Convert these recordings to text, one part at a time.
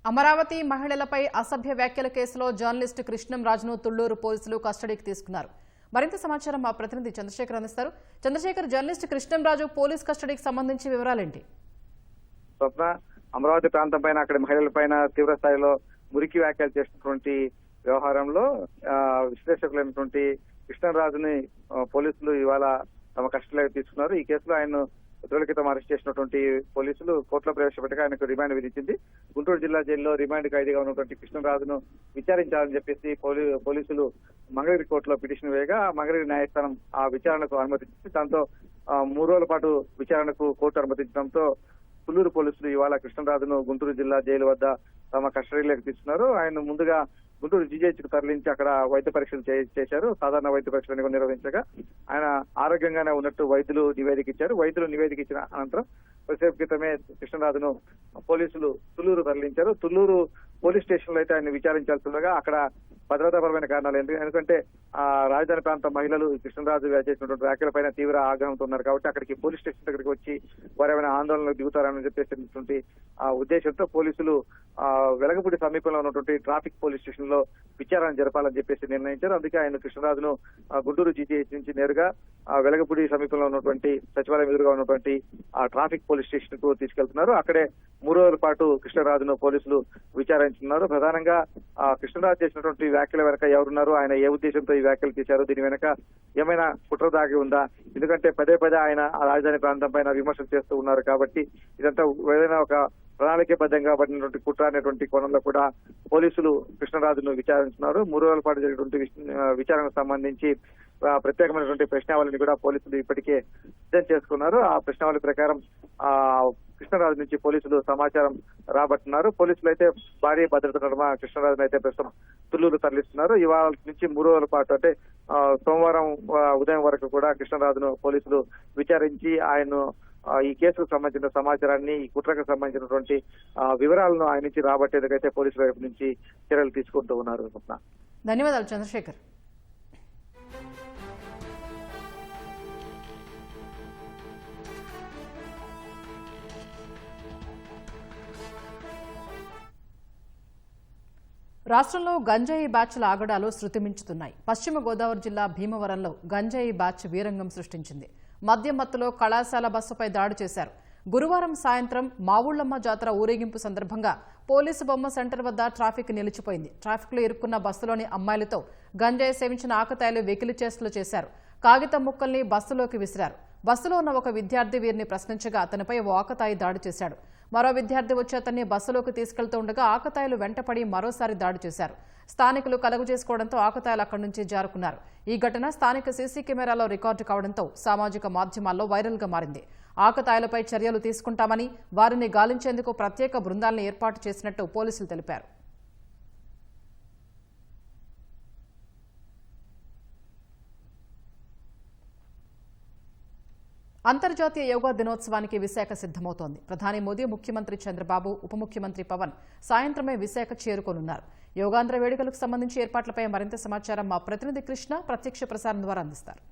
అమరావతి మహిళలపై అసభ్య వ్యాఖ్యల కేసులో జర్నలిస్టు కృష్ణంరాజును తుళ్లూరు పోలీసులు కస్టడీకి తీసుకున్నారు. మరింత సమాచారం మా ప్రతినిధి చంద్రశేఖర్ అందిస్తారు. చంద్రశేఖర్, జర్నలిస్టు కృష్ణంరాజు పోలీస్ కస్టడీకి సంబంధించి వివరాలేంటి? స్వప్న, అమరావతి ప్రాంతం పైన అక్కడ మహిళలపైన తీవ్ర స్థాయిలో మురికి వ్యాఖ్యలు చేసినటువంటి వ్యవహారంలో విశ్లేషకులైనటువంటి కృష్ణంరాజుని పోలీసులు ఇవాళ తమ కస్టడీలోకి తీసుకున్నారు. ఈ కేసులో ఆయన రోజుల క్రితం అరెస్ట్ చేసినటువంటి పోలీసులు కోర్టులో ప్రవేశపెట్టగా ఆయనకు రిమాండ్ విధించింది. గుంటూరు జిల్లా జైల్లో రిమాండ్ ఖైదీగా ఉన్నటువంటి కృష్ణంరాజును విచారించాలని చెప్పేసి పోలీసులు మంగళగిరి కోర్టులో పిటిషన్ వేయగా మంగళగిరి న్యాయస్థానం ఆ విచారణకు అనుమతించింది. దాంతో 3 రోజుల పాటు విచారణకు కోర్టు అనుమతించడంతో తుళ్లూరు పోలీసులు ఇవాళ కృష్ణంరాజును గుంటూరు జిల్లా జైలు వద్ద తమ కస్టడీలోకి తీసుకున్నారు. ఆయన ముందుగా గుంటూరు జీజీహెచ్కు తరలించి అక్కడ వైద్య పరీక్షలు చేశారు. సాధారణ వైద్య పరీక్షలు నిర్వహించగా ఆయన ఆరోగ్యంగానే ఉన్నట్టు వైద్యులు నివేదిక ఇచ్చారు. వైద్యులు నివేదిక ఇచ్చిన అనంతరం కొద్దిసేపు క్రితమే కృష్ణంరాజును పోలీసులు తుళ్లూరు తరలించారు. తుళ్లూరు పోలీస్ స్టేషన్ లో అయితే ఆయన విచారించాల్సిండగా అక్కడ భద్రతాపరమైన కారణాలు ఎందుకంటే రాజధాని ప్రాంత మహిళలు కృష్ణంరాజు చేసినటువంటి వ్యాఖ్యలపైన తీవ్ర ఆగ్రహంతో ఉన్నారు కాబట్టి అక్కడికి పోలీస్ స్టేషన్ దగ్గరికి వచ్చి వారు ఏమైనా ఆందోళనకు దిగుతారని చెప్పేసినటువంటి ఉద్దేశంతో పోలీసులు వెలగపూడి సమీపంలో ఉన్నటువంటి ట్రాఫిక్ పోలీస్ స్టేషన్ లో విచారణ జరపాలని చెప్పేసి నిర్ణయించారు. అందుకే ఆయన కృష్ణంరాజును గుంటూరు జీజీహెచ్ నుంచి నేరుగా వెలగపూడి సమీపంలో ఉన్నటువంటి సచివాలయం ఎదురుగా ఉన్నటువంటి ఆ ట్రాఫిక్ పోలీస్ స్టేషన్ కు తీసుకెళ్తున్నారు. అక్కడే 3 రోజుల పాటు కృష్ణంరాజును పోలీసులు విచారించున్నారు. ప్రధానంగా కృష్ణంరాజు చేసినటువంటి వ్యాఖ్యల వెనక ఎవరున్నారు, ఆయన ఏ ఉద్దేశంతో ఈ వ్యాఖ్యలు చేశారు, దీని వెనక ఏమైనా కుట్ర దాగి ఉందా? ఎందుకంటే పదే ఆయన రాజధాని ప్రాంతం పైన విమర్శలు చేస్తూ ఉన్నారు కాబట్టి ఇదంతా ఏదైనా ఒక ప్రణాళికాబద్ధంగా పడినటువంటి కుట్ర అనేటువంటి కోణంలో కూడా పోలీసులు కృష్ణంరాజును విచారించున్నారు. 3 రోజుల పాటు జరిగినటువంటి విచారణకు సంబంధించి ప్రత్యేకమైనటువంటి ప్రశ్నావళిని కూడా పోలీసులు ఇప్పటికే సిద్ధం చేసుకున్నారు. ఆ ప్రశ్నావళి ప్రకారం కృష్ణంరాజు నుంచి పోలీసులు సమాచారం రాబట్టున్నారు. పోలీసులు అయితే భారీ భద్రత నడుమ కృష్ణంరాజును అయితే ప్రస్తుతం తుళ్లూరు తరలిస్తున్నారు. ఇవాళ నుంచి 3 రోజుల పాటు అంటే సోమవారం ఉదయం వరకు కూడా కృష్ణంరాజును పోలీసులు విచారించి ఆయన్ను ఈ కేసుకు సంబంధించిన సమాచారాన్ని, ఈ కుట్రకు సంబంధించినటువంటి వివరాలను ఆయన నుంచి రాబట్టేందుకైతే పోలీసుల వైపు నుంచి చర్యలు తీసుకుంటూ ఉన్నారు. ధన్యవాదాలు చంద్రశేఖర్. రాష్ట్రంలో గంజాయి బ్యాచ్ల ఆగడాలు శృతిమించుతున్నాయి. పశ్చిమ గోదావరి జిల్లా భీమవరంలో గంజాయి బ్యాచ్ వీరంగం సృష్టించింది. మద్యం మత్తులో కళాశాల బస్సుపై దాడి చేశారు. గురువారం సాయంత్రం మావుళ్లమ్మ జాతర ఊరేగింపు సందర్భంగా పోలీసు బొమ్మ సెంటర్ వద్ద ట్రాఫిక్ నిలిచిపోయింది. ట్రాఫిక్లో ఇరుక్కున్న బస్సులోని అమ్మాయిలతో గంజాయి సేవించిన ఆకతాయిలు వెకిలి చేష్టలు చేశారు. కాగితం ముక్కల్ని బస్సులోకి విసిరారు. బస్సులో ఉన్న ఒక విద్యార్థి వీరిని ప్రశ్నించగా అతనిపై ఓ ఆకతాయి దాడి చేశాడు. మరో విద్యార్థి వచ్చి అతన్ని బస్సులోకి తీసుకెళ్తూ ఉండగా ఆకతాయిలు వెంటపడి మరోసారి దాడి చేశారు. స్థానికులు కలుగు చేసుకోవడంతో ఆకతాయిలు అక్కడి నుంచి జారుకున్నారు. ఈ ఘటన స్థానిక సీసీ కెమెరాలో రికార్డు కావడంతో సామాజిక మాధ్యమాల్లో వైరల్గా మారింది. ఆకతాయిలపై చర్యలు తీసుకుంటామని, వారిని గాలించేందుకు ప్రత్యేక బృందాలను ఏర్పాటు చేసినట్టు పోలీసులు తెలిపారు. అంతర్జాతీయ యోగా దినోత్సవానికి విశాఖ సిద్దమవుతోంది. ప్రధాని మోదీ, ముఖ్యమంత్రి చంద్రబాబు, ఉప ముఖ్యమంత్రి పవన్ సాయంత్రమే విశాఖ చేరుకోనున్నారు. యోగాంధ్ర వేడుకలకు సంబంధించి ఏర్పాట్లపై మరింత సమాచారం మా ప్రతినిధి కృష్ణ ప్రత్యక్ష ప్రసారం ద్వారా అందిస్తారు.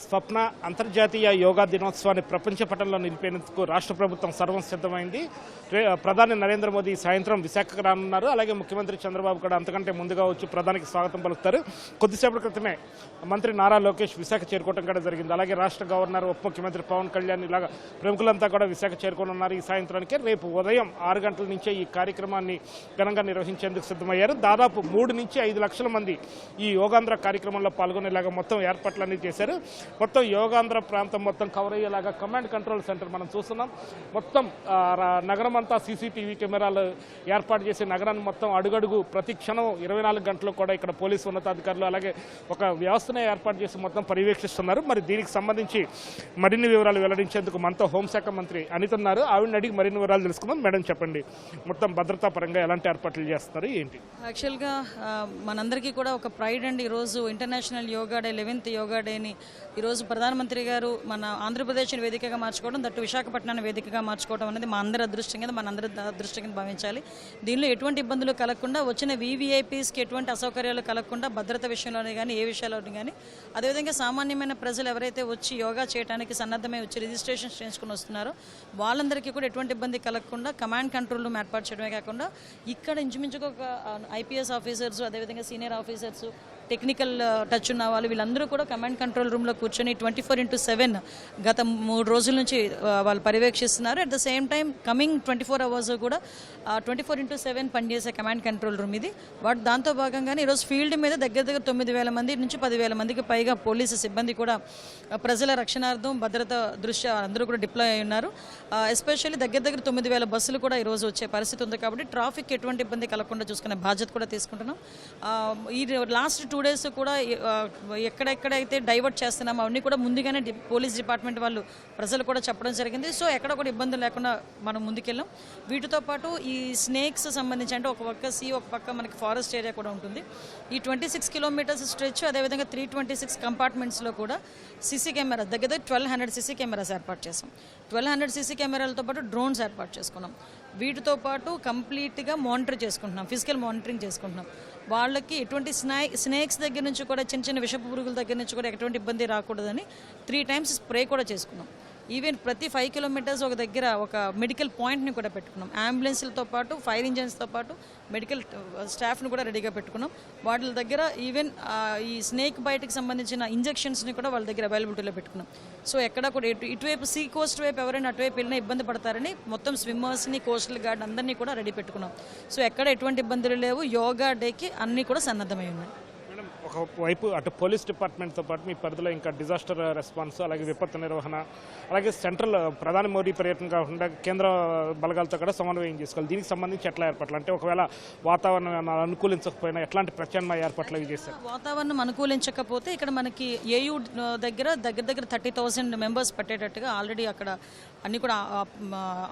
స్వప్న, అంతర్జాతీయ యోగా దినోత్సవాన్ని ప్రపంచ పటంలో నిలిపేందుకు రాష్ట్ర ప్రభుత్వం సర్వం సిద్ధమైంది. ప్రధాని నరేంద్ర మోదీ సాయంత్రం విశాఖకు రానున్నారు. అలాగే ముఖ్యమంత్రి చంద్రబాబు కూడా అంతకంటే ముందుగా వచ్చి ప్రధానికి స్వాగతం పలుకుతారు. కొద్దిసేపటి క్రితమే మంత్రి నారా లోకేష్ విశాఖ చేరుకోవడం కూడా జరిగింది. అలాగే రాష్ట్ర గవర్నర్, ఉప ముఖ్యమంత్రి పవన్ కళ్యాణ్ ఇలాగా ప్రముఖులంతా కూడా విశాఖ చేరుకోనున్నారు. ఈ సాయంత్రానికి రేపు ఉదయం 6 గంటల నుంచే ఈ కార్యక్రమాన్ని ఘనంగా నిర్వహించేందుకు సిద్ధమయ్యారు. దాదాపు 3 నుంచి 5 లక్షల మంది ఈ యోగాంధ్ర కార్యక్రమంలో పాల్గొనేలాగా మొత్తం ఏర్పాట్లన్నీ చేశారు. మొత్తం యోగాంధ్ర ప్రాంతం మొత్తం కవర్ అయ్యేలాగా కమాండ్ కంట్రోల్ సెంటర్ మనం చూస్తున్నాం. మొత్తం నగరం అంతా సీసీటీవీ కెమెరాలు ఏర్పాటు చేసి నగరాన్ని మొత్తం అడుగడుగు ప్రతి క్షణం 24 గంటలు కూడా ఇక్కడ పోలీసు ఉన్నతాధికారులు అలాగే ఒక వ్యవస్థనే ఏర్పాటు చేసి మొత్తం పర్యవేక్షిస్తున్నారు. మరి దీనికి సంబంధించి మరిన్ని వివరాలు వెల్లడించేందుకు మనతో హోంశాఖ మంత్రి అనిత ఉన్నారు. ఆవిడని అడిగి మరిన్ని వివరాలు తెలుసుకుందాం. మేడం చెప్పండి, మొత్తం భద్రతా పరంగా ఎలాంటి ఏర్పాట్లు చేస్తున్నారు, ఏంటి? యాక్చువల్గా మనందరికీ కూడా ఒక ప్రైడ్ అండి. ఈరోజు international yoga day, 11th yoga డేని ఈరోజు ప్రధానమంత్రి గారు మన ఆంధ్రప్రదేశ్ని వేదికగా మార్చుకోవడం, దట్టు విశాఖపట్నాన్ని వేదికగా మార్చుకోవడం అనేది మా అందరి అదృష్టం కింద, మనందరి అదృష్టం కింద భావించాలి. దీనిలో ఎటువంటి ఇబ్బందులు కలగకుండా, వచ్చిన వీవీఐపీస్కి ఎటువంటి అసౌకర్యాలు కలగకుండా, భద్రత విషయంలోనే కానీ ఏ విషయాల్లోనే కానీ, అదేవిధంగా సామాన్యమైన ప్రజలు ఎవరైతే వచ్చి యోగా చేయడానికి సన్నద్ధమై వచ్చి రిజిస్ట్రేషన్ చేయించుకుని వస్తున్నారో వాళ్ళందరికీ కూడా ఎటువంటి ఇబ్బంది కలగకుండా కమాండ్ కంట్రోల్ రూమ్ ఏర్పాటు చేయడమే కాకుండా, ఇక్కడ ఇంచుమించుగా ఒక ఐపీఎస్ ఆఫీసర్స్, అదేవిధంగా సీనియర్ ఆఫీసర్స్, టెక్నికల్ టచ్ ఉన్న వాళ్ళు వీళ్ళందరూ కూడా కమాండ్ కంట్రోల్ రూమ్లో కూర్చొని 24/7 గత 3 రోజుల నుంచి వాళ్ళు పర్యవేక్షిస్తున్నారు. At the same time coming 24 hours కూడా 24/7 పనిచేసే కమాండ్ కంట్రోల్ రూమ్ ఇది. దాంతో భాగంగానే ఈరోజు ఫీల్డ్ మీద దగ్గర 9,000 మంది నుంచి 10,000 మందికి పైగా పోలీసు సిబ్బంది కూడా ప్రజల రక్షణార్థం, భద్రత దృష్ట్యా అందరూ కూడా డిప్లాయ్ అయి ఉన్నారు. ఎస్పెషల్లీ దగ్గర 9,000 బస్సులు కూడా ఈరోజు వచ్చే పరిస్థితి ఉంది. కాబట్టి ట్రాఫిక్ ఎటువంటి ఇబ్బంది కలగకుండా చూసుకునే బాధ్యత కూడా తీసుకుంటున్నాం. ఈ లాస్ట్ 2 days కూడా ఎక్కడెక్కడైతే డైవర్ట్ చేస్తున్నామో అవన్నీ కూడా ముందుగానే పోలీస్ డిపార్ట్మెంట్ వాళ్ళు ప్రజలు కూడా చెప్పడం జరిగింది. సో ఎక్కడ కూడా ఇబ్బందులు లేకుండా మనం ముందుకెళ్ళాం. వీటితో పాటు ఈ స్నేక్స్ సంబంధించి, అంటే ఒక పక్క ఒక పక్క మనకి ఫారెస్ట్ ఏరియా కూడా ఉంటుంది. ఈ 26 kilometers స్ట్రెచ్, అదేవిధంగా 326 కంపార్ట్మెంట్స్లో కూడా సీసీ కెమెరా దగ్గర 1200 సీసీ కెమెరాస్ ఏర్పాటు చేసాం. 1200 సీసీ కెమెరాలతో పాటు డ్రోన్స్ ఏర్పాటు చేసుకున్నాం. వీటితో పాటు కంప్లీట్గా మానిటర్ చేసుకుంటున్నాం, ఫిజికల్ మానిటరింగ్ చేసుకుంటున్నాం. వాళ్ళకి ఎటువంటి స్నేక్స్ దగ్గర నుంచి కూడా, చిన్న చిన్న విషపు పురుగుల దగ్గర నుంచి కూడా ఎటువంటి ఇబ్బంది రాకూడదని 3 times స్ప్రే కూడా చేసుకున్నాం. ఈవెన్ ప్రతి 5 kilometers ఒక దగ్గర ఒక మెడికల్ పాయింట్ని కూడా పెట్టుకున్నాం. అంబులెన్స్లతో పాటు, ఫైర్ ఇంజన్స్తో పాటు మెడికల్ స్టాఫ్ని కూడా రెడీగా పెట్టుకున్నాం. వాళ్ళ దగ్గర ఈవెన్ ఈ స్నేక్ బైట్కి సంబంధించిన ఇంజెక్షన్స్ని కూడా వాళ్ళ దగ్గర అవైలబిలిటీలో పెట్టుకున్నాం. సో ఎక్కడ కూడా ఇటువైపు సీ కోస్ట్ వైపు ఎవరైనా అటువైపు వెళ్ళినా ఇబ్బంది పడతారని మొత్తం స్విమ్మర్స్ని, కోస్టల్ గార్డ్ అందరినీ కూడా రెడీ పెట్టుకున్నాం. సో ఎక్కడ ఎటువంటి ఇబ్బందులు లేవు. యోగా డేకి అన్నీ కూడా సన్నద్ధమై ఉన్నాయి. ఒకవైపు అటు పోలీస్ డిపార్ట్మెంట్తో పాటు మీ పరిధిలో ఇంకా డిజాస్టర్ రెస్పాన్స్, అలాగే విపత్తు నిర్వహణ, అలాగే సెంట్రల్ ప్రధాని మోడీ పర్యటన కాకుండా కేంద్ర బలగాలతో కూడా సమన్వయం చేసుకోవాలి. దీనికి సంబంధించి ఎట్లా ఏర్పాట్లు, అంటే ఒకవేళ వాతావరణం అనుకూలించకపోయినా ఎట్లాంటి ప్రత్యామ్నాయ ఏర్పాట్లు అవి చేస్తారు? వాతావరణం అనుకూలించకపోతే ఇక్కడ మనకి ఏయూ దగ్గర 30,000 మెంబర్స్ పెట్టేటట్టుగా ఆల్రెడీ అక్కడ అన్ని కూడా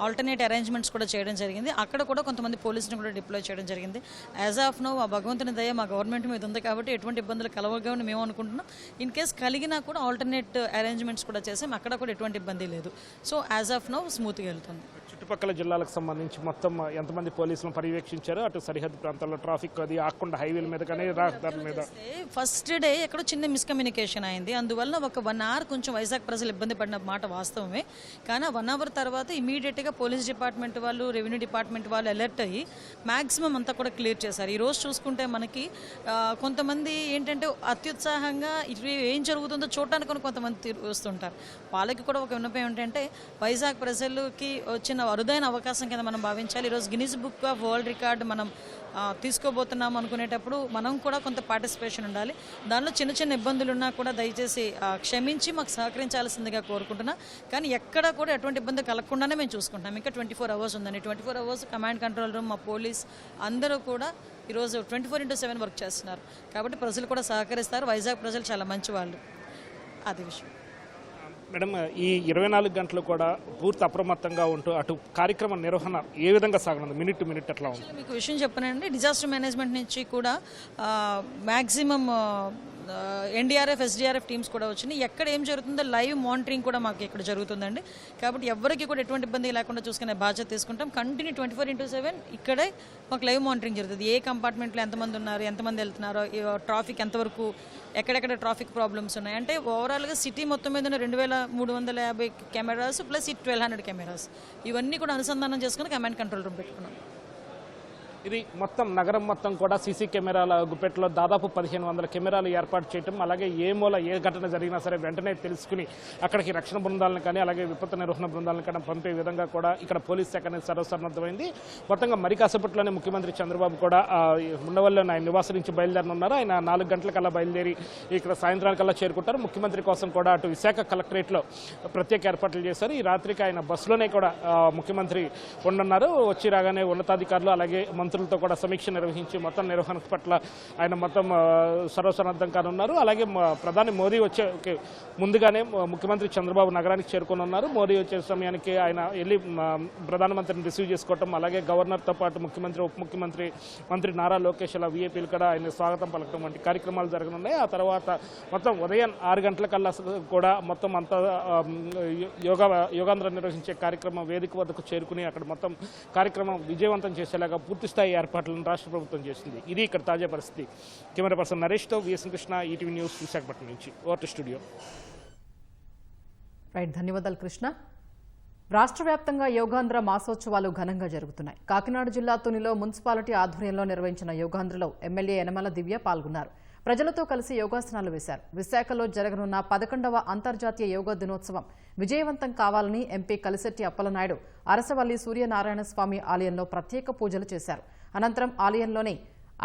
ఆల్టర్నేట్ అరేంజ్మెంట్స్ కూడా చేయడం జరిగింది. అక్కడ కూడా కొంతమంది పోలీసుని కూడా డిప్లాయ్ చేయడం జరిగింది. యాజ్ ఆఫ్ నో ఆ భగవంతుని దయ మా గవర్నమెంట్ మీద ఉంది కాబట్టి ఎటువంటి ఇబ్బందులు కలవగానే మేము అనుకుంటున్నాం. ఇన్ కేస్ కలిగినా కూడా ఆల్టర్నేట్ అరేంజ్మెంట్స్ కూడా చేసాం. అక్కడ కూడా ఎటువంటి ఇబ్బంది లేదు. సో యాజ్ ఆఫ్ నో స్మూత్గా వెళ్తుంది. చుట్టుపక్కల జిల్లాలకు సంబంధించి మొత్తం ఎంతమంది పోలీసులను పర్యవేక్షించారు? అటు సరిహద్దు ప్రాంతాల్లో ట్రాఫిక్ అది ఆకుండా హైవేల మీద కానీ రహదారుల మీద? ఫస్ట్ డే ఎక్కడో చిన్న మిస్కమ్యూనికేషన్ అయింది. అందువల్ల ఒక 1 hour కొంచెం వైజాగ్ ప్రజలు ఇబ్బంది పడిన మాట వాస్తవమే. కానీ 1 hour తర్వాత ఇమీడియట్గా పోలీస్ డిపార్ట్మెంట్ వాళ్ళు, రెవెన్యూ డిపార్ట్మెంట్ వాళ్ళు అలర్ట్ అయ్యి మ్యాక్సిమం అంతా కూడా క్లియర్ చేశారు. ఈరోజు చూసుకుంటే మనకి కొంతమంది ఏంటంటే అత్యుత్సాహంగా ఏం జరుగుతుందో చూడటానికి కొంతమంది వస్తుంటారు. వాళ్ళకి కూడా ఒక విన్నపం ఏంటంటే వైజాగ్ ప్రజలకి వచ్చిన అరుదైన అవకాశం కింద మనం భావించాలి. ఈరోజు Guinness book of world record మనం తీసుకోబోతున్నాం అనుకునేటప్పుడు మనం కూడా కొంత పార్టిసిపేషన్ ఉండాలి. దానిలో చిన్న చిన్న ఇబ్బందులు ఉన్నా కూడా దయచేసి క్షమించి మాకు సహకరించాల్సిందిగా కోరుకుంటున్నా. కానీ ఎక్కడ కూడా ఎటువంటి ఇబ్బంది కలగకుండానే మేము చూసుకుంటాం. ఇంకా 24 hours ఉందండి. 24 hours కమాండ్ కంట్రోల్ రూమ్, మా పోలీస్ అందరూ కూడా ఈరోజు 24/7 వర్క్ చేస్తున్నారు. కాబట్టి ప్రజలు కూడా సహకరిస్తారు. వైజాగ్ ప్రజలు చాలా మంచి వాళ్ళు. అది విషయం. మేడం, ఈ 24 గంటలు కూడా పూర్తి అప్రమత్తంగా ఉంటూ అటు కార్యక్రమ నిర్వహణ ఏ విధంగా సాగనుంది? మినిట్ టు మినిట్ ఎట్లా ఉంది? మీకు విషయం చెప్పనండి. డిజాస్టర్ మేనేజ్మెంట్ నుంచి కూడా మ్యాక్సిమం ఎన్డీఆర్ఎఫ్, ఎస్డీఆర్ఎఫ్ టీమ్స్ కూడా వచ్చినాయి. ఎక్కడ ఏం జరుగుతుందో లైవ్ మానిటరింగ్ కూడా మాకు ఇక్కడ జరుగుతుందండి. కాబట్టి ఎవరికి కూడా ఎటువంటి ఇబ్బంది లేకుండా చూసుకునే బాధ్యత తీసుకుంటాం. కంటిన్యూ 24/7 ఇక్కడే మాకు లైవ్ మానిటరింగ్ జరుగుతుంది. ఏ కంపార్ట్మెంట్లో ఎంతమంది ఉన్నారు, ఎంతమంది వెళ్తున్నారో, ట్రాఫిక్ ఎంతవరకు, ఎక్కడెక్కడ ట్రాఫిక్ ప్రాబ్లమ్స్ ఉన్నాయి, అంటే ఓవరాల్గా సిటీ మొత్తం మీద 2,350 కెమెరాస్ ప్లస్ ఈ 1,200 కెమెరాస్ ఇవన్నీ కూడా అనుసంధానం చేసుకుని కమాండ్ కంట్రోల్ రూమ్ పెట్టుకున్నాం. ఇది మొత్తం నగరం మొత్తం కూడా సీసీ కెమెరాల గుప్పెట్లో దాదాపు 1,500 కెమెరాలు ఏర్పాటు చేయటం, అలాగే ఏ మూల ఏ ఘటన జరిగినా సరే వెంటనే తెలుసుకుని అక్కడికి రక్షణ బృందాలను కానీ అలాగే విపత్తు నిర్వహణ బృందాలను కానీ పంపే విధంగా కూడా ఇక్కడ పోలీస్ శాఖ అనేది సర్వసన్నద్ధమైంది. మొత్తంగా మరి కాసేపట్లోనే ముఖ్యమంత్రి చంద్రబాబు కూడా ఉండవల్లిలో ఆయన నివాసం నుంచి బయలుదేరనున్నారు. ఆయన 4 గంటలకల్లా బయలుదేరి ఇక్కడ సాయంత్రానికల్లా చేరుకుంటారు. ముఖ్యమంత్రి కోసం కూడా అటు విశాఖ కలెక్టరేట్లో ప్రత్యేక ఏర్పాట్లు చేశారు. ఈ రాత్రికి ఆయన బస్సులోనే కూడా ముఖ్యమంత్రి ఉండన్నారు. వచ్చి రాగానే ఉన్నతాధికారులు అలాగే మంత్రులతో కూడా సమీక్ష నిర్వహించి మొత్తం నిర్వహణ పట్ల ఆయన మొత్తం సర్వసన్నద్ధం కానున్నారు. అలాగే ప్రధాని మోదీ వచ్చే ముందుగానే ముఖ్యమంత్రి చంద్రబాబు నగరానికి చేరుకోనున్నారు. మోదీ వచ్చే సమయానికి ఆయన వెళ్ళి ప్రధానమంత్రిని రిసీవ్ చేసుకోవటం, అలాగే గవర్నర్తో పాటు ముఖ్యమంత్రి, ఉప ముఖ్యమంత్రి, మంత్రి నారా లోకేష్ అలా వీఐపీలు కూడా ఆయన స్వాగతం పలకడం వంటి కార్యక్రమాలు జరగనున్నాయి. ఆ తర్వాత మొత్తం ఉదయం 6 గంటలకల్లా కూడా మొత్తం అంతా యోగాంధ్ర నిర్వహించే కార్యక్రమం వేదిక వద్దకు చేరుకుని అక్కడ మొత్తం కార్యక్రమం విజయవంతం చేసేలాగా పూర్తిస్థాయి ఏర్పాట్లను రాష్ట్ర ప్రభుత్వం చేసింది. ఇది ఇక్కడ తాజా పరిస్థితి. కెమెరా పర్సన్ నరేష్తో విఎస్ కృష్ణ, ఈటీవీ న్యూస్, విశాఖపట్నం నుంచి. Over to studio. రైట్, ధన్యవాదాలు కృష్ణ. రాష్ట్ర వ్యాప్తంగా యోగాంధ్ర మాసోత్సవాలు ఘనంగా జరుగుతున్నాయి. కాకినాడ జిల్లా తునిలో మున్సిపాలిటీ ఆధ్వర్యంలో నిర్వహించిన యోగాంధ్రలో ఎమ్మెల్యే యనమల దివ్య పాల్గొన్నారు. ప్రజలతో కలిసి యోగాసనాలు వేశారు. విశాఖలో జరగనున్న 11వ అంతర్జాతీయ యోగా దినోత్సవం విజయవంతం కావాలని ఎంపీ కలిశెట్టి అప్పలనాయుడు అరసవల్లి సూర్యనారాయణ స్వామి ఆలయంలో ప్రత్యేక పూజలు చేశారు. అనంతరం ఆలయంలోని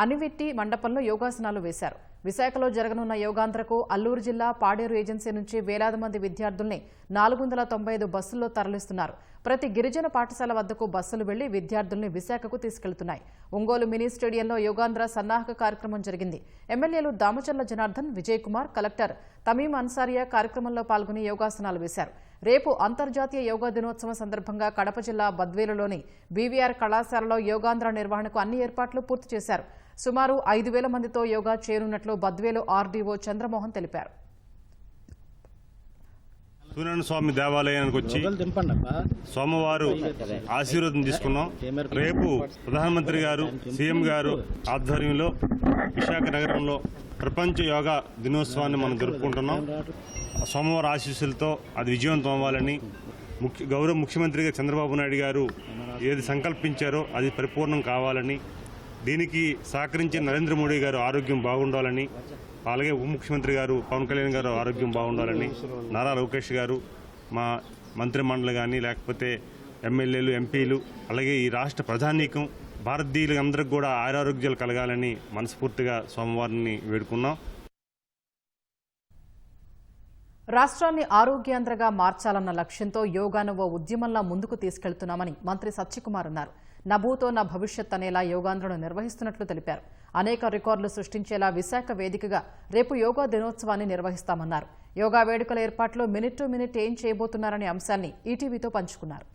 అనివిట్టి మండపంలో యోగాసనాలు వేశారు. విశాఖలో జరగనున్న యోగాంధ్రకు అల్లూరు జిల్లా పాడేరు ఏజెన్సీ నుంచి వేలాది మంది విద్యార్థుల్ని 495 బస్సుల్లో తరలిస్తున్నారు. ప్రతి గిరిజన పాఠశాల వద్దకు బస్సులు వెళ్లి విద్యార్థుల్ని విశాఖకు తీసుకెళ్తున్నాయి. ఒంగోలు మినీ స్టేడియంలో యోగాంధ్ర సన్నాహక కార్యక్రమం జరిగింది. ఎమ్మెల్యేలు దామచర్ల జనార్దన్, విజయ్ కుమార్, కలెక్టర్ తమీం అన్సారియా కార్యక్రమంలో పాల్గొని యోగాసనాలు వేశారు. రేపు అంతర్జాతీయ యోగా దినోత్సవం సందర్భంగా కడప జిల్లా బద్వేలులోని బీవీఆర్ కళాశాలలో యోగాంధ్ర నిర్వహణకు అన్ని ఏర్పాట్లు పూర్తి చేశారు. సుమారు 5,000 మందితో యోగా చేరున్నట్లు బద్వేలు ఆర్డీఓ చంద్రమోహన్ తెలిపారు. సూర్యనారాయణ స్వామి దేవాలయానికి వచ్చి సోమవారం ఆశీర్వాదం తీసుకున్నాం. రేపు ప్రధానమంత్రి గారు, సీఎం గారు ఆధ్వర్యంలో విశాఖ నగరంలో ప్రపంచ యోగా దినోత్సవాన్ని మనం జరుపుకుంటున్నాం. సోమవారం ఆశీస్సులతో అది విజయవంతం అవ్వాలని గౌరవ ముఖ్యమంత్రిగా చంద్రబాబు నాయుడు గారు ఏది సంకల్పించారో అది పరిపూర్ణం కావాలని, దీనికి సహకరించిన నరేంద్ర మోడీ గారు ఆరోగ్యం బాగుండాలని, అలాగే ఉప ముఖ్యమంత్రి గారు పవన్ కళ్యాణ్ గారు ఆరోగ్యం బాగుండాలని, నారా లోకేష్ గారు, మా మంత్రి మండలి కానీ లేకపోతే ఎమ్మెల్యేలు, ఎంపీలు, అలాగే ఈ రాష్ట్ర ప్రధానికం, భారతీయులు అందరికి కూడా ఆరోగ్యాలు కలగాలని మనస్ఫూర్తిగా సోమవారాన్ని వేడుకున్నాం. రాష్ట్రాన్ని ఆరోగ్యాంధ్రగా మార్చాలన్న లక్ష్యంతో యోగాను ఓ ఉద్యమంలా ముందుకు తీసుకెళ్తున్నామని మంత్రి సత్యకుమార్ అన్నారు. నభూతో నా భవిష్యత్ అనేలా యోగాంధ్రను నిర్వహిస్తున్నట్లు తెలిపారు. అనేక రికార్డులు సృష్టించేలా విశాఖ వేదికగా రేపు యోగా దినోత్సవాన్ని నిర్వహిస్తామన్నారు. యోగా వేడుకల ఏర్పాట్లో మినిట్ టు మినిట్ ఏం చేయబోతున్నారనే అంశాన్ని ఈటీవీతో పంచుకున్నారు.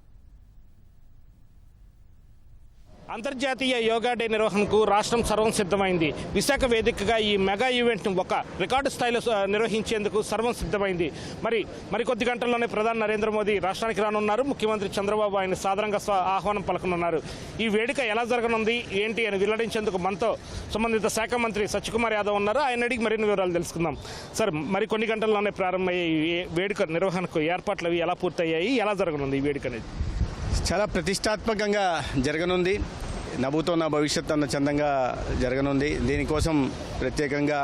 అంతర్జాతీయ యోగా డే నిర్వహణకు రాష్ట్రం సర్వం సిద్ధమైంది. విశాఖ వేదికగా ఈ మెగా ఈవెంట్ను ఒక రికార్డు స్థాయిలో నిర్వహించేందుకు సర్వం సిద్ధమైంది. మరికొద్ది గంటల్లోనే ప్రధాని నరేంద్ర మోదీ రాష్ట్రానికి రానున్నారు. ముఖ్యమంత్రి చంద్రబాబు ఆయన సాదరంగా ఆహ్వానం పలకనున్నారు. ఈ వేడుక ఎలా జరగనుంది, ఏంటి అని వెల్లడించేందుకు మనతో సంబంధిత శాఖ మంత్రి సత్యకుమార్ యాదవ్ ఉన్నారు. ఆయన అడిగి మరిన్ని వివరాలు తెలుసుకుందాం. సార్, మరికొన్ని గంటల్లోనే ప్రారంభమయ్యే ఈ వేడుక నిర్వహణకు ఏర్పాట్లు అవి ఎలా పూర్తయ్యాయి, ఎలా జరగనుంది ఈ వేడుక అనేది? చాలా ప్రతిష్టాత్మకంగా జరగనుంది. నభూతో నా భవిష్యత్ అన్న చందంగా జరగనుంది. దీనికోసం ప్రత్యేకంగా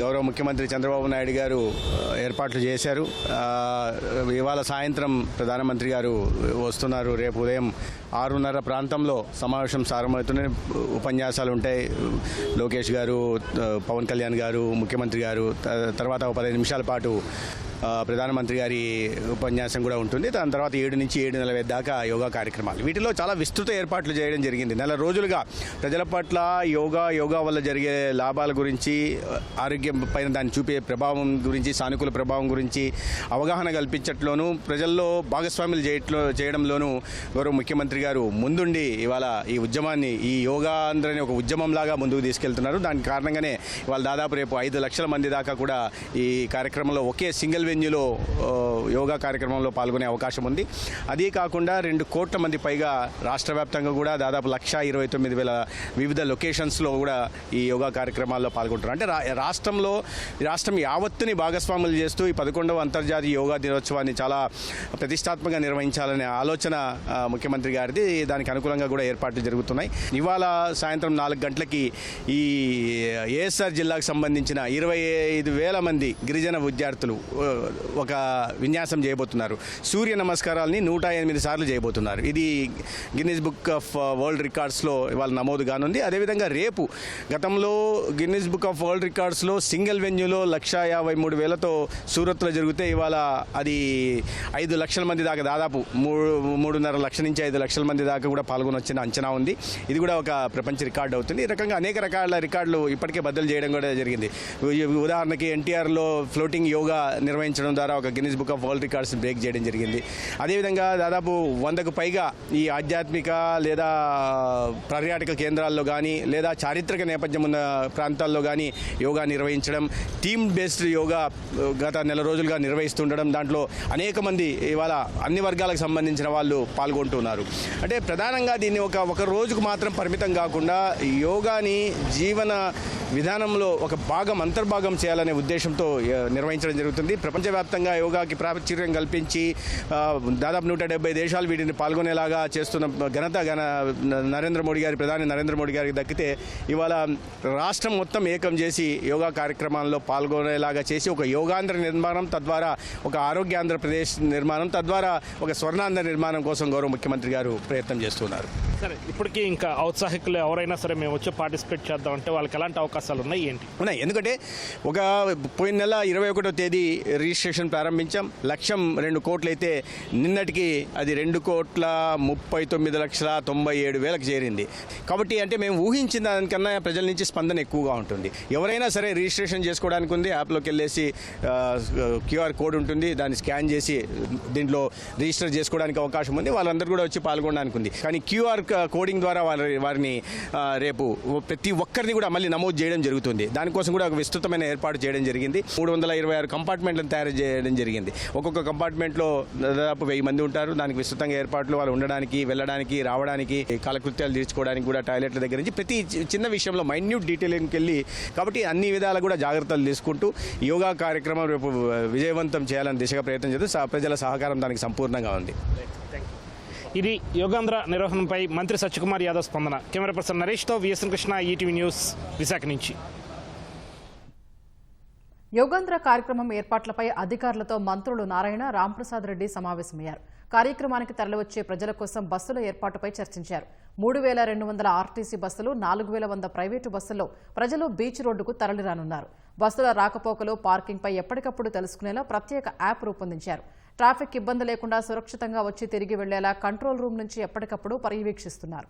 గౌరవ ముఖ్యమంత్రి చంద్రబాబు నాయుడు గారు ఏర్పాట్లు చేశారు. ఇవాళ సాయంత్రం ప్రధానమంత్రి గారు వస్తున్నారు. రేపు ఉదయం 6:30 ప్రాంతంలో సమావేశం ప్రారంభమవుతున్నాయి. ఉపన్యాసాలు ఉంటాయి. లోకేష్ గారు, పవన్ కళ్యాణ్ గారు, ముఖ్యమంత్రి గారు, తర్వాత 15 నిమిషాల పాటు ప్రధానమంత్రి గారి ఉపన్యాసం కూడా ఉంటుంది. దాని తర్వాత 7 నుంచి 7:40 దాకా యోగా కార్యక్రమాలు. వీటిలో చాలా విస్తృత ఏర్పాట్లు చేయడం జరిగింది. 4 రోజులుగా ప్రజల పట్ల యోగా వల్ల జరిగే లాభాల గురించి, ఆరోగ్యం పైన దాన్ని చూపే ప్రభావం గురించి, సానుకూల ప్రభావం గురించి అవగాహన కల్పించట్లోనూ, ప్రజల్లో భాగస్వాములు చేయడంలోనూ గౌరవ ముఖ్యమంత్రి గారు ముందుండి ఇవాళ ఈ ఉద్యమాన్ని, ఈ యోగాంధ్రని ఒక ఉద్యమంలాగా ముందుకు తీసుకెళ్తున్నారు. దానికి కారణంగానే ఇవాళ దాదాపు రేపు 5 లక్షల మంది దాకా కూడా ఈ కార్యక్రమంలో ఒకే సింగిల్ వెన్యూలో యోగా కార్యక్రమంలో పాల్గొనే అవకాశం ఉంది. అదే కాకుండా 2 కోట్ల మంది పైగా రాష్ట్ర వ్యాప్తంగా కూడా దాదాపు 1,29,000 వివిధ లొకేషన్స్లో కూడా ఈ యోగా కార్యక్రమాల్లో పాల్గొంటున్నారు. అంటే రాష్ట్రం యావత్తుని భాగస్వాములు చేస్తూ ఈ 11వ అంతర్జాతీయ యోగా దినోత్సవాన్ని చాలా ప్రతిష్టాత్మకంగా నిర్వహించాలనే ఆలోచన ముఖ్యమంత్రి గారిది. దానికి అనుకూలంగా కూడా ఏర్పాట్లు జరుగుతున్నాయి. ఇవాళ సాయంత్రం 4 గంటలకి ఈ ఏఎస్ఆర్ జిల్లాకు సంబంధించిన 25,000 మంది గిరిజన విద్యార్థులు ఒక విన్యాసం చేయబోతున్నారు. సూర్య నమస్కారాలని 108 సార్లు చేయబోతున్నారు. ఇది గిన్నిస్ బుక్ ఆఫ్ వరల్డ్ రికార్డ్స్లో ఇవాళ నమోదు కానుంది. అదేవిధంగా రేపు గతంలో గిన్నిస్ బుక్ ఆఫ్ వరల్డ్ రికార్డ్స్లో సింగిల్ వెన్యూలో 1,53,000తో సూరత్లో జరిగితే ఇవాళ అది 5 లక్షల మంది దాకా, దాదాపు 3.5 లక్షల నుంచి 5 లక్షల మంది దాకా కూడా పాల్గొని వచ్చిన అంచనా ఉంది. ఇది కూడా ఒక ప్రపంచ రికార్డు అవుతుంది. ఈ రకంగా అనేక రకాల రికార్డులు ఇప్పటికే బద్దలు చేయడం కూడా జరిగింది. ఉదాహరణకి ఎన్టీఆర్లో ఫ్లోటింగ్ యోగా నిర్వహించడం ద్వారా ఒక Guinness book of world records break చేయడం జరిగింది. అదేవిధంగా దాదాపు 100కు పైగా ఈ ఆధ్యాత్మిక లేదా పర్యాటక కేంద్రాల్లో కానీ లేదా చారిత్రక నేపథ్యం ఉన్న ప్రాంతాల్లో కానీ యోగా నిర్వహించడం, టీమ్ బేస్డ్ యోగా గత నెల రోజులుగా నిర్వహిస్తుండడం, దాంట్లో అనేక మంది ఇవాళ అన్ని వర్గాలకు సంబంధించిన వాళ్ళు పాల్గొంటున్నారు. అంటే ప్రధానంగా దీన్ని ఒక రోజుకు మాత్రం పరిమితం కాకుండా యోగాని జీవన విధానంలో ఒక అంతర్భాగం చేయాలనే ఉద్దేశంతో నిర్వహించడం జరుగుతుంది. ప్రపంచవ్యాప్తంగా యోగాకి ప్రాచుర్యం కల్పించి దాదాపు 170 దేశాలు వీటిని పాల్గొనేలాగా చేస్తున్న ఘనత ప్రధాని నరేంద్ర మోడీ గారికి దక్కితే ఇవాళ రాష్ట్రం మొత్తం ఏకం చేసి యోగా కార్యక్రమాల్లో పాల్గొనేలాగా చేసి ఒక యోగాంధ్ర నిర్మాణం, తద్వారా ఒక ఆరోగ్యాంధ్రప్రదేశ్ నిర్మాణం, తద్వారా ఒక స్వర్ణాంధ్ర నిర్మాణం కోసం గౌరవ ముఖ్యమంత్రి గారు ప్రయత్నం చేస్తున్నారు. సరే, ఇప్పటికీ ఇంకా ఔత్సాహికులు ఎవరైనా సరే మేము వచ్చి పార్టిసిపేట్ చేద్దామంటే వాళ్ళకి ఎలాంటి అవకాశాలు ఉన్నాయి, ఏంటి? ఉన్నాయి. ఎందుకంటే పోయిన నెల 21వ తేదీ రిజిస్ట్రేషన్ ప్రారంభించాం. లక్ష్యం 2 కోట్లు అయితే నిన్నటికి అది 2,39,97,000కి చేరింది. కాబట్టి అంటే మేము ఊహించిన దానికన్నా ప్రజల నుంచి స్పందన ఎక్కువగా ఉంటుంది. ఎవరైనా సరే రిజిస్ట్రేషన్ చేసుకోవడానికి ఉంది, యాప్లోకి వెళ్ళేసి QR కోడ్ ఉంటుంది, దాన్ని స్కాన్ చేసి దీంట్లో రిజిస్టర్ చేసుకోవడానికి అవకాశం ఉంది. వాళ్ళందరూ కూడా వచ్చి పాల్గొనడానికి ఉంది. కానీ QR కోడింగ్ ద్వారా వారిని రేపు ప్రతి ఒక్కరిని కూడా మళ్ళీ నమోదు చేయడం జరుగుతుంది. దానికోసం కూడా ఒక విస్తృతమైన ఏర్పాటు చేయడం జరిగింది. 326 కంపార్ట్మెంట్లను తయారు చేయడం జరిగింది. ఒక్కొక్క కంపార్ట్మెంట్లో దాదాపు 1000 మంది ఉంటారు. దానికి విస్తృతంగా ఏర్పాట్లు, వాళ్ళు ఉండడానికి, వెళ్ళడానికి, రావడానికి, కాలకృత్యాలు తీర్చుకోవడానికి కూడా టాయిలెట్ల దగ్గర నుంచి ప్రతి చిన్న విషయంలో మైన్యూట్ డీటెయిలింగ్కి వెళ్ళి, కాబట్టి అన్ని విధాలు కూడా జాగ్రత్తలు తీసుకుంటూ యోగా కార్యక్రమం రేపు విజయవంతం చేయాలని దిశగా ప్రయత్నం చేస్తూ ప్రజల సహకారం దానికి సంపూర్ణంగా ఉంది. ఇది యోగాంధ్ర నిర్వహణపై మంత్రి సత్యకుమార్ యాదవ్ స్పందన. కెమెరా పర్సన్ నరేష్తో విఎస్ఎన్ కృష్ణ, ఈటీవీ న్యూస్, విశాఖ నుంచి. యోగాంధ్ర కార్యక్రమం ఏర్పాట్లపై అధికారులతో మంత్రులు నారాయణ, రాంప్రసాద్ రెడ్డి సమావేశమయ్యారు. కార్యక్రమానికి తరలివచ్చే ప్రజల కోసం బస్సుల ఏర్పాటుపై చర్చించారు. 3,200 ఆర్టీసీ బస్సులు, 4,100 ప్రైవేటు బస్సుల్లో ప్రజలు బీచ్ రోడ్డుకు తరలిరానున్నారు. బస్సుల రాకపోకలు, పార్కింగ్పై ఎప్పటికప్పుడు తెలుసుకునేలా ప్రత్యేక యాప్ రూపొందించారు. ట్రాఫిక్ ఇబ్బంది లేకుండా సురక్షితంగా వచ్చి తిరిగి వెళ్లేలా కంట్రోల్ రూమ్ నుంచి ఎప్పటికప్పుడు పర్యవేక్షిస్తున్నారు.